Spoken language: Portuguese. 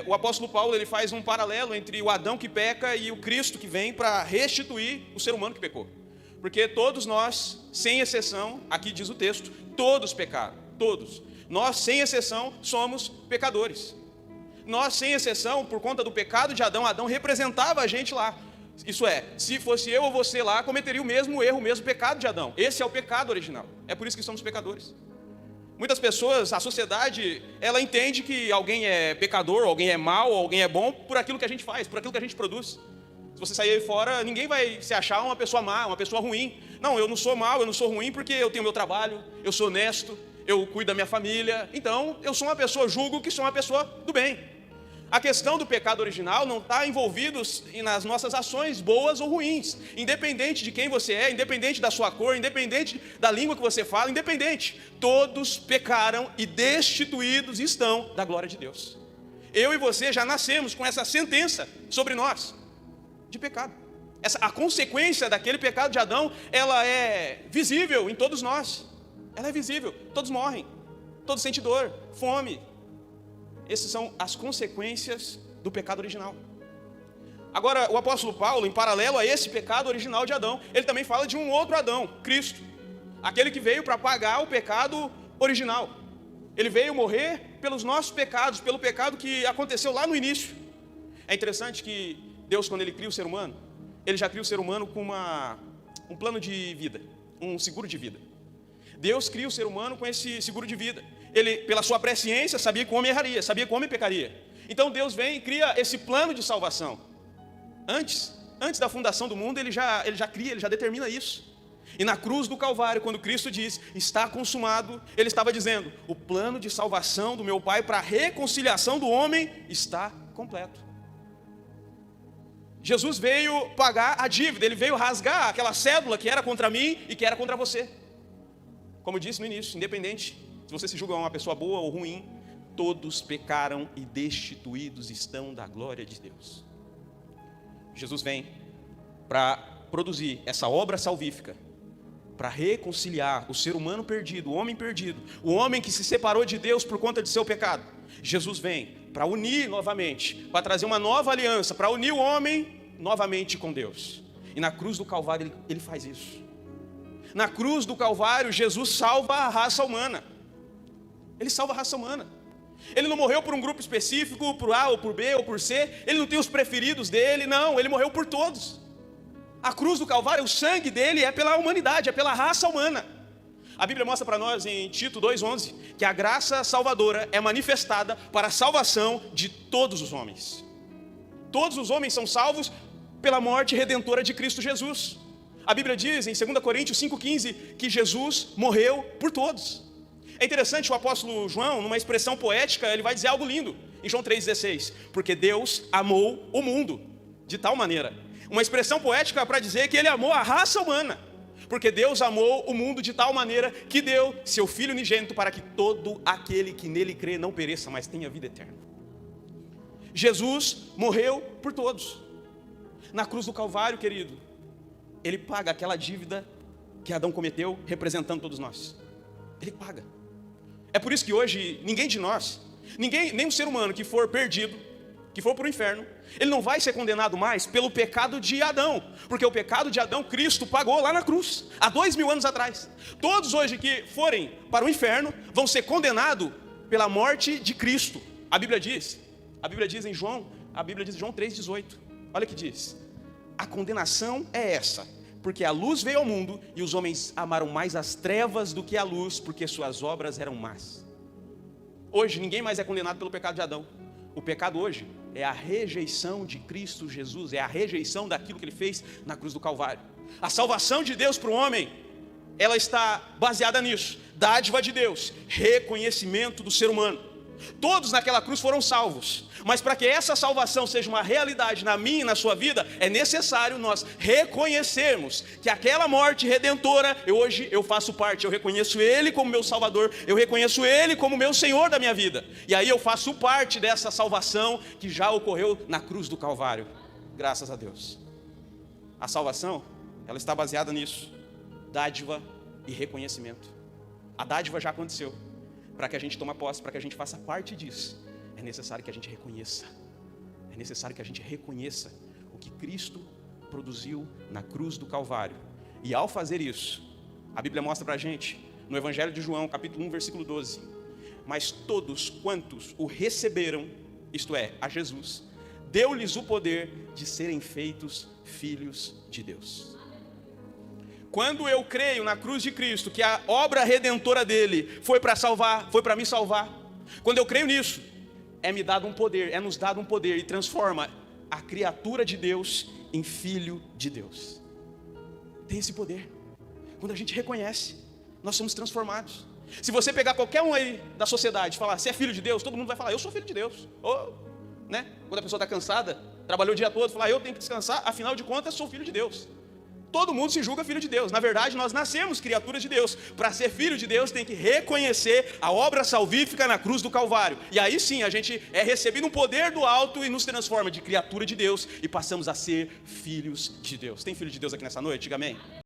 o apóstolo Paulo ele faz um paralelo entre o Adão que peca e o Cristo que vem para restituir o ser humano que pecou. Porque todos nós, sem exceção, aqui diz o texto, todos pecaram, todos. Nós, sem exceção, somos pecadores. Nós, sem exceção, por conta do pecado de Adão, Adão representava a gente lá. Isso é, se fosse eu ou você lá, cometeria o mesmo erro, o mesmo pecado de Adão. Esse é o pecado original. É por isso que somos pecadores. Muitas pessoas, a sociedade, ela entende que alguém é pecador, alguém é mau, alguém é bom por aquilo que a gente faz, por aquilo que a gente produz. Se você sair aí fora, ninguém vai se achar uma pessoa má, uma pessoa ruim. Não, eu não sou mau, eu não sou ruim porque eu tenho meu trabalho, eu sou honesto, eu cuido da minha família. Então, eu sou uma pessoa, julgo que sou uma pessoa do bem. A questão do pecado original não está envolvida nas nossas ações boas ou ruins. Independente de quem você é, independente da sua cor, independente da língua que você fala, independente. Todos pecaram e destituídos estão da glória de Deus. Eu e você já nascemos com essa sentença sobre nós, de pecado. A consequência daquele pecado de Adão, ela é visível em todos nós. Ela é visível, todos morrem, todos sentem dor, fome. Essas são as consequências do pecado original. Agora, o apóstolo Paulo, em paralelo a esse pecado original de Adão, ele também fala de um outro Adão, Cristo. Aquele que veio para pagar o pecado original. Ele veio morrer pelos nossos pecados, pelo pecado que aconteceu lá no início. É interessante que Deus, quando ele cria o ser humano, ele já cria o ser humano com um plano de vida, um seguro de vida. Deus cria o ser humano com esse seguro de vida. Ele, pela sua presciência, sabia que o homem erraria, sabia que o homem pecaria. Então Deus vem e cria esse plano de salvação. Antes da fundação do mundo, ele já cria, ele já determina isso. E na cruz do Calvário, quando Cristo diz, está consumado, ele estava dizendo, o plano de salvação do meu Pai para a reconciliação do homem está completo. Jesus veio pagar a dívida, ele veio rasgar aquela cédula que era contra mim e que era contra você. Como eu disse no início, independente se você se julga uma pessoa boa ou ruim, todos pecaram e destituídos estão da glória de Deus. Jesus vem para produzir essa obra salvífica, para reconciliar o ser humano perdido, o homem que se separou de Deus por conta de seu pecado. Jesus vem para unir novamente, para trazer uma nova aliança, para unir o homem novamente com Deus. E na cruz do Calvário ele faz isso. Na cruz do Calvário, Jesus salva a raça humana. Ele salva a raça humana. Ele não morreu por um grupo específico, por A ou por B ou por C. Ele não tem os preferidos dele, não. Ele morreu por todos. A cruz do Calvário, o sangue dele é pela humanidade, é pela raça humana. A Bíblia mostra para nós em Tito 2,11 que a graça salvadora é manifestada para a salvação de todos os homens. Todos os homens são salvos pela morte redentora de Cristo Jesus. A Bíblia diz em 2 Coríntios 5,15 que Jesus morreu por todos. É interessante, o apóstolo João, numa expressão poética, ele vai dizer algo lindo em João 3,16. Porque Deus amou o mundo de tal maneira. Uma expressão poética para dizer que ele amou a raça humana. Porque Deus amou o mundo de tal maneira que deu seu Filho unigênito para que todo aquele que nele crê não pereça, mas tenha vida eterna. Jesus morreu por todos. Na cruz do Calvário, querido, ele paga aquela dívida que Adão cometeu, representando todos nós. Ele paga. É por isso que hoje, ninguém de nós, nem um ser humano que for perdido, que for para o inferno, ele não vai ser condenado mais pelo pecado de Adão. Porque o pecado de Adão, Cristo pagou lá na cruz, há 2000 anos atrás. Todos hoje que forem para o inferno, vão ser condenados pela morte de Cristo. A Bíblia diz em João 3,18. Olha o que diz. A condenação é essa, porque a luz veio ao mundo e os homens amaram mais as trevas do que a luz, porque suas obras eram más. Hoje ninguém mais é condenado pelo pecado de Adão. O pecado hoje é a rejeição de Cristo Jesus, é a rejeição daquilo que ele fez na cruz do Calvário. A salvação de Deus para o homem, ela está baseada nisso. Dádiva de Deus, reconhecimento do ser humano. Todos naquela cruz foram salvos, mas para que essa salvação seja uma realidade na minha e na sua vida, é necessário nós reconhecermos que aquela morte redentora, hoje eu faço parte, eu reconheço Ele como meu Salvador, eu reconheço Ele como meu Senhor da minha vida, e aí eu faço parte dessa salvação que já ocorreu na cruz do Calvário, graças a Deus. A salvação, ela está baseada nisso, dádiva e reconhecimento. A dádiva já aconteceu. Para que a gente tome posse, para que a gente faça parte disso, é necessário que a gente reconheça. É necessário que a gente reconheça o que Cristo produziu na cruz do Calvário. E ao fazer isso, a Bíblia mostra para a gente, no Evangelho de João, capítulo 1, versículo 12. Mas todos quantos o receberam, isto é, a Jesus, deu-lhes o poder de serem feitos filhos de Deus. Quando eu creio na cruz de Cristo, que a obra redentora dele foi para salvar, foi para me salvar, quando eu creio nisso, é-me dado um poder, é nos dado um poder e transforma a criatura de Deus em filho de Deus. Tem esse poder. Quando a gente reconhece, nós somos transformados. Se você pegar qualquer um aí da sociedade e falar, você é filho de Deus, todo mundo vai falar, eu sou filho de Deus. Ou, né? Quando a pessoa está cansada, trabalhou o dia todo, fala, eu tenho que descansar, afinal de contas, sou filho de Deus. Todo mundo se julga filho de Deus. Na verdade, nós nascemos criaturas de Deus. Para ser filho de Deus, tem que reconhecer a obra salvífica na cruz do Calvário. E aí sim, a gente é recebido um poder do alto e nos transforma de criatura de Deus e passamos a ser filhos de Deus. Tem filho de Deus aqui nessa noite? Diga amém.